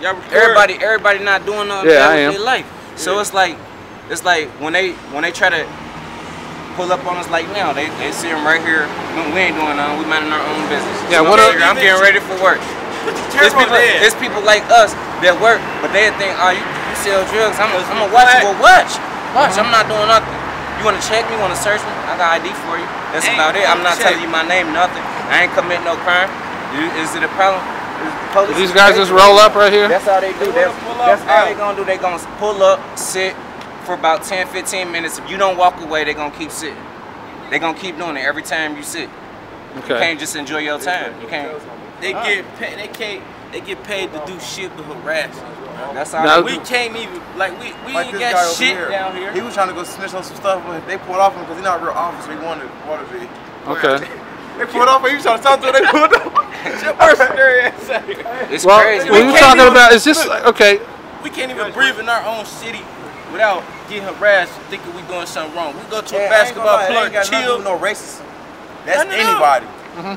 Everybody not doing nothing bad with their life. So it's like when they try to pull up on us like now, they see them right here. We ain't doing nothing. We minding our own business. Yeah, so I'm getting ready for work. It's people like us that work, but they think, oh, you sell drugs. I'm gonna watch you. Well, watch. I'm not doing nothing. You wanna check me? Want to search me? I got ID for you. That's about it. I'm not telling you my name, nothing. I ain't committing no crime. Is it a problem? These guys just roll up right here? That's how they do. That's all they gonna do. They gonna pull up, sit for about 10-15 minutes. If you don't walk away, they gonna keep sitting. They gonna keep doing it every time you sit. Okay. You can't just enjoy your time. You can't. They get paid. They get paid to do shit but harass us. That's all. We can't even we ain't got shit down here. He was trying to go snitch on some stuff, but they pulled off him because he's not a real officer. He wanted to be. Okay. They pulled off and he was trying to talk to him. They pulled off. It's crazy. What we're talking about is this okay? We can't even breathe in our own city without getting harassed, thinking we doing something wrong. We go to a basketball player, chill. No racism. That's anybody.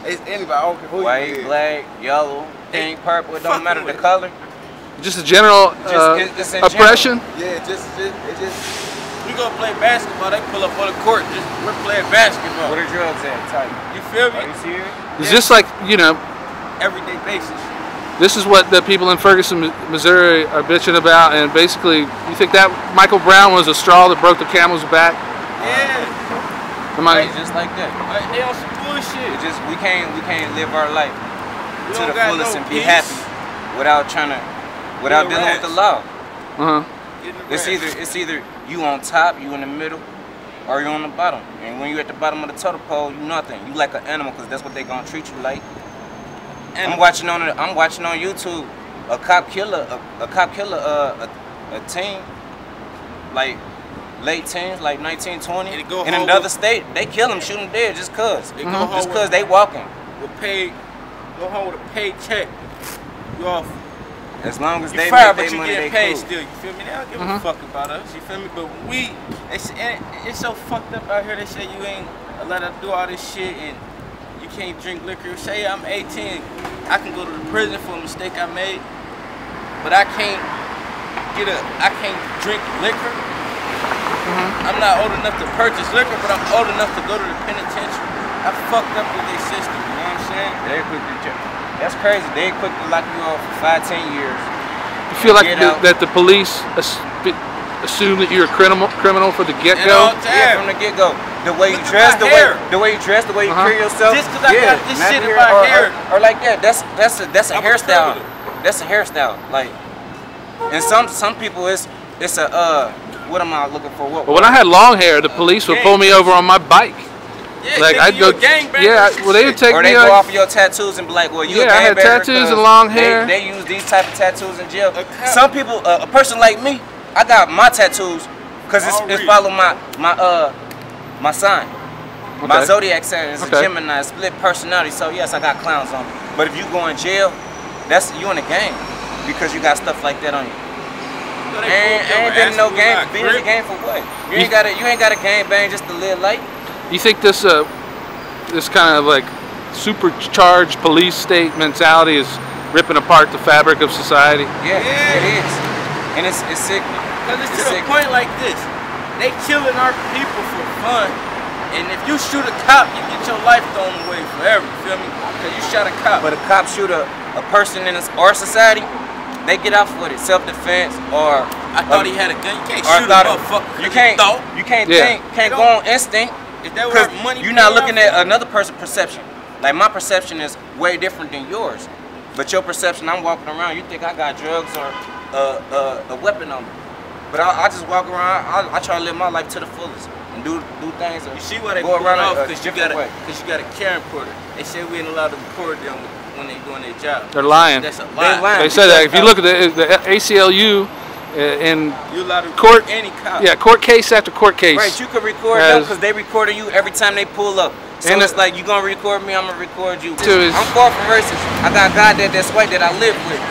It's anybody. I don't care who white, black, yellow, pink, purple. It don't matter the color. Just a general oppression. Yeah, it just. We go play basketball. They pull up on the court. We're playing basketball. Where the drugs at? Type. You feel me? Are you serious? Is this like everyday basis? This is what the people in Ferguson, Missouri are bitching about, and basically, you think that Michael Brown was a straw that broke the camel's back? Yeah. Just like that. They on some bullshit. We can't live our life to the fullest and be happy without dealing with the law. It's either you on top, you in the middle, or you on the bottom. And when you at the bottom of the totem pole, you nothing. You like an animal, because that's what they gonna treat you like. And I'm watching on YouTube a cop kill a teen, like late teens, like 19, 20. In another state, they kill them, shoot them dead just cause. Just cause they walking. Go home with a paycheck. You off. As long as they make their money, they paid cool. still. You feel me? They don't give a fuck about us. You feel me? But it's so fucked up out here. They say you ain't allowed to do all this shit and you can't drink liquor. Say I'm 18, I can go to the prison for a mistake I made, but I can't drink liquor. I'm not old enough to purchase liquor, but I'm old enough to go to the penitentiary. I fucked up with their system. You know what I'm saying? That's crazy. They quick to lock you off for 5-10 years. You feel like that the police assume that you're a criminal from the get-go? Yeah, from the get-go. The way you dress, the way you carry yourself. Just because I got this shit in my hair. Or like that. That's a hairstyle. That's a hairstyle. Like, and some people it's a what am I looking for? Well, when I had long hair, the police would pull me over on my bike. Yeah, like I'd go, well, they would take me. Or they go off of your tattoos and be like, well, you a gangbanger. I had tattoos and long hair. They use these type of tattoos in jail. Some people, a person like me, I got my tattoos because it's follow my sign. Okay. My zodiac sign is a Gemini, split personality. So yes, I got clowns on me. But if you go in jail, that's you in a gang because you got stuff like that on you. Ain't been no game. Be in the game for what? You ain't got a gang bang just to live life. You think this kind of like supercharged police state mentality is ripping apart the fabric of society? Yeah, it is, and it's sickening. Because it's to the point like this: they killing our people for fun, and if you shoot a cop, you get your life thrown away forever. You feel me? Because you shot a cop. But a cop shoot a person in our society, they get off with it, self-defense or. I thought he had a gun. You can't shoot a motherfucker. You can't think. Can't go on instinct. Because you're not looking at another person's perception. Like my perception is way different than yours. But your perception, I'm walking around, you think I got drugs or a weapon on me. But I just walk around, I try to live my life to the fullest and do things. You see why they go around because you got a camcorder. They say we ain't allowed to record them when they doing their job. They're lying. That's a lie. They said that if you look at the ACLU in court, any cop. Yeah, court case after court case. Right, you can record them because they recording you every time they pull up. So it's like, you gonna record me, I'm gonna record you. I'm far from racist. I got a guy that's white that I live with.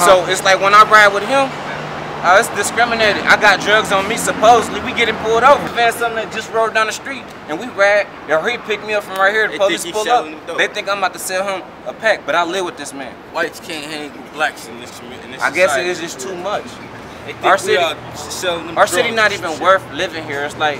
So it's like when I ride with him, It's discriminated. I got drugs on me, supposedly. We getting pulled over. Van something that just rode down the street and we ride, or he picked me up from right here, the police pull up. They think I'm about to sell him a pack, but I live with this man. Whites can't hang with blacks in this community. I guess it is just too much. Our city not even worth living here. It's like,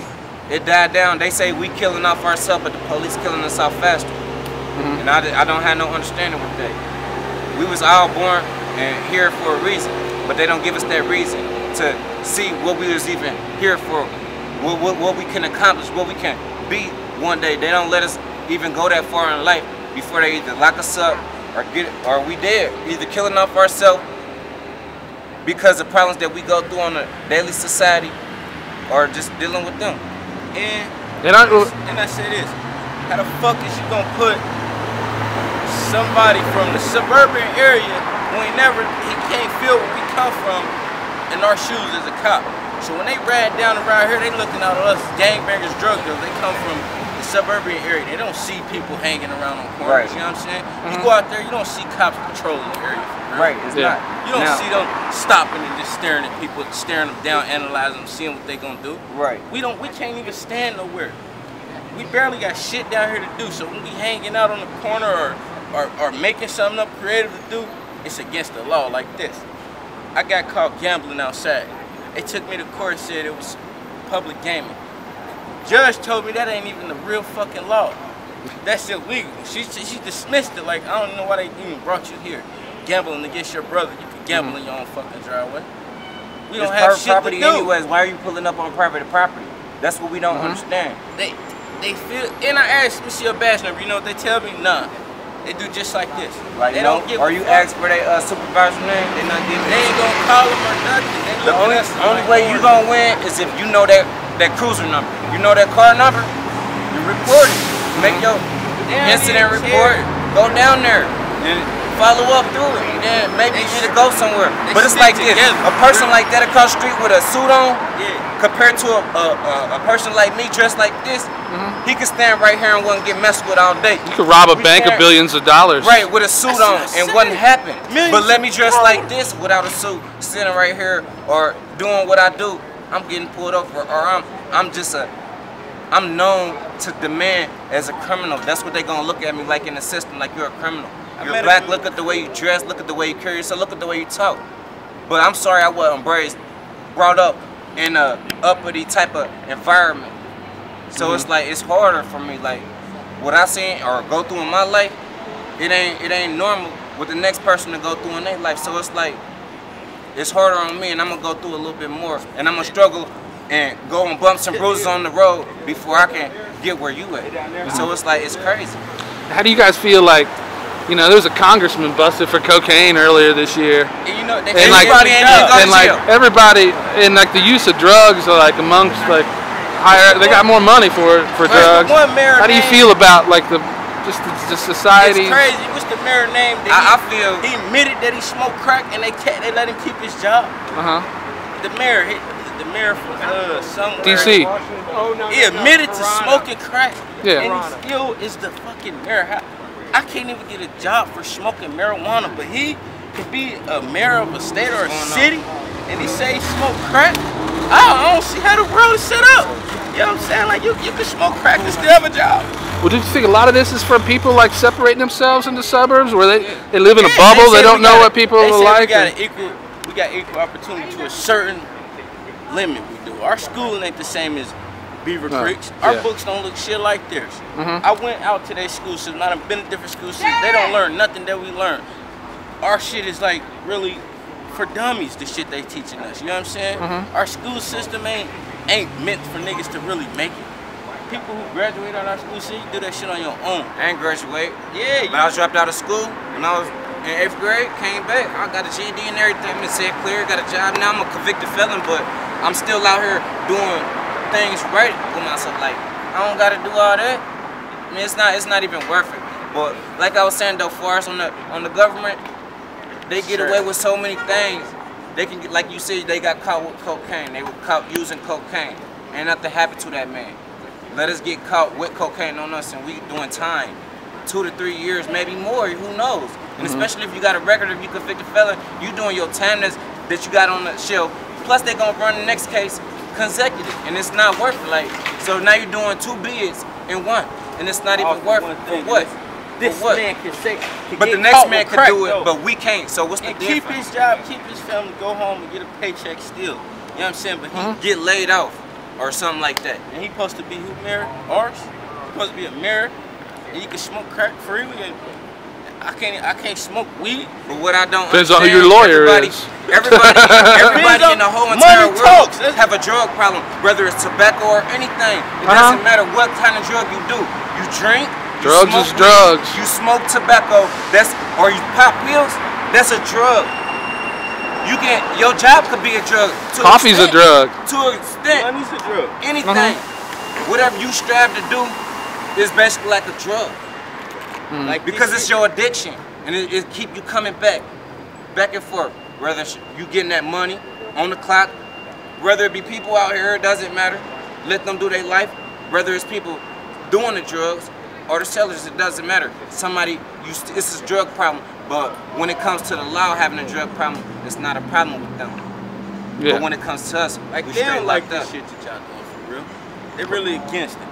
it died down. They say we killing off ourselves, but the police killing us off faster. And I don't have no understanding with that. We was all born and here for a reason. But they don't give us that reason to see what we was even here for, what we can accomplish, what we can be one day. They don't let us even go that far in life before they either lock us up or we dead, either killing off ourselves because of problems that we go through on a daily society, or just dealing with them. And I say this: how the fuck is you gonna put somebody from the suburban area who he can't feel where we come from in our shoes as a cop? So when they ride down around here, they looking at us gangbangers, drug dealers. They come from the suburban area. They don't see people hanging around on corners. You know what I'm saying? You go out there, you don't see cops patrolling the area. Right, it's not. You don't see them stopping and just staring at people, staring them down, analyzing them, seeing what they gonna do. Right. We can't even stand nowhere. We barely got shit down here to do. So when we hanging out on the corner or making something up creative to do, it's against the law like this. I got caught gambling outside. They took me to court and said it was public gaming. Judge told me that ain't even the real fucking law. That's illegal. She dismissed it like, I don't know why they even brought you here. Gambling against your brother. You can gamble in your own fucking driveway. We don't have shit property to do. Anyways. Why are you pulling up on private property? That's what we don't understand. They feel, and I asked Monsieur Bash number, you know what they tell me? Nah. They do just like this. Like, they don't give or you ask for their supervisor name, they not giving. They ain't gonna call them or nothing. They the only way you gonna win is if you know that cruiser number. You know that car number. You report it. Make your incident report. Go down there and follow up through it. And then maybe you need to go somewhere. But it's like this: a person like that across the street with a suit on, compared to a person like me dressed like this. He could stand right here and wouldn't get messed with all day. You could rob a bank of billions of dollars. Right, with a suit on and wouldn't happen. But let me dress like this without a suit, sitting right here or doing what I do. I'm getting pulled over, or I'm known to demand as a criminal. That's what they gonna look at me like in the system, like you're a criminal. You're black, look at the way you dress, look at the way you carry yourself, look at the way you talk. But I'm sorry I wasn't brought up in a uppity type of environment. So it's like, it's harder for me. Like, what I seen or go through in my life, it ain't normal with the next person to go through in their life. So it's like, it's harder on me, and I'm gonna go through a little bit more, and I'm gonna struggle and go and bumps and bruises on the road before I can get where you at. So it's like, it's crazy. How do you guys feel like, you know, there was a congressman busted for cocaine earlier this year. And you know, everybody, and like the use of drugs, like amongst like higher, they got more money for drugs. How do you feel about like the society? It's crazy. What's the mayor name? I feel he admitted that he smoked crack, and they let him keep his job. The mayor from somewhere. DC. He admitted to smoking crack. And he still is the fucking mayor. I can't even get a job for smoking marijuana, but he could be a mayor of a state or a city, and he say he smoked crack. I don't see how the world is set up. You know what I'm saying? Like, you can smoke crack and still have a job. Well, do you think a lot of this is from people like separating themselves into suburbs where they live in a bubble, they don't know what people are like? We got equal opportunity to a certain limit. We do. Our schooling ain't the same as Beaver Creek's. Our books don't look shit like theirs. I went out to their school systems. I've been to different school systems. They don't learn nothing that we learn. Our shit is like really for dummies, the shit they teaching us. You know what I'm saying? Our school system ain't meant for niggas to really make it. People who graduate out of our school system, you do that shit on your own. I ain't graduate. Yeah. When I was dropped out of school, when I was in 8th grade, came back. I got a GED and everything. I said clear, got a job now. I'm a convicted felon, but I'm still out here doing things right with myself. Like, I don't gotta do all that. I mean, it's not even worth it. But like I was saying though, far as on the government, they get away with so many things. They can get, like you said, they got caught with cocaine. They were caught using cocaine. Ain't nothing happened to that man. Let us get caught with cocaine on us, and we doing time, 2 to 3 years, maybe more. Who knows? And especially if you got a record, if you convicted felon, you doing your time that you got on the shelf Plus they gonna run the next case consecutive, and it's not worth it. Like, so now you're doing 2 bids in one, and it's not even worth it. For what? This man can say, but the next man can do it, but we can't. So what's the difference? Keep his job, keep his family, go home and get a paycheck still. You know what I'm saying? But he get laid off or something like that. And he supposed to be who, mayor? Ours? He supposed to be a mayor, and you can smoke crack freely. And I can't smoke weed. But what I don't depends on understand, who your lawyer is. Everybody in the whole entire world have a drug problem, whether it's tobacco or anything. It doesn't matter what kind of drug you do. You drink. Drugs is drugs. You smoke tobacco, or you pop pills, that's a drug. Your job could be a drug. Coffee's a drug. To an extent. Money's a drug. Anything. Whatever you strive to do is basically like a drug. Like, because it's your addiction, and it keep you coming back and forth. Whether you getting that money on the clock, whether it be people out here, it doesn't matter. Let them do their life. Whether it's people doing the drugs, or the sellers, it doesn't matter. It's a drug problem, but when it comes to the law having a drug problem, it's not a problem with them. Yeah. But when it comes to us, like, they don't like this shit that y'all doing for real. They're really against it.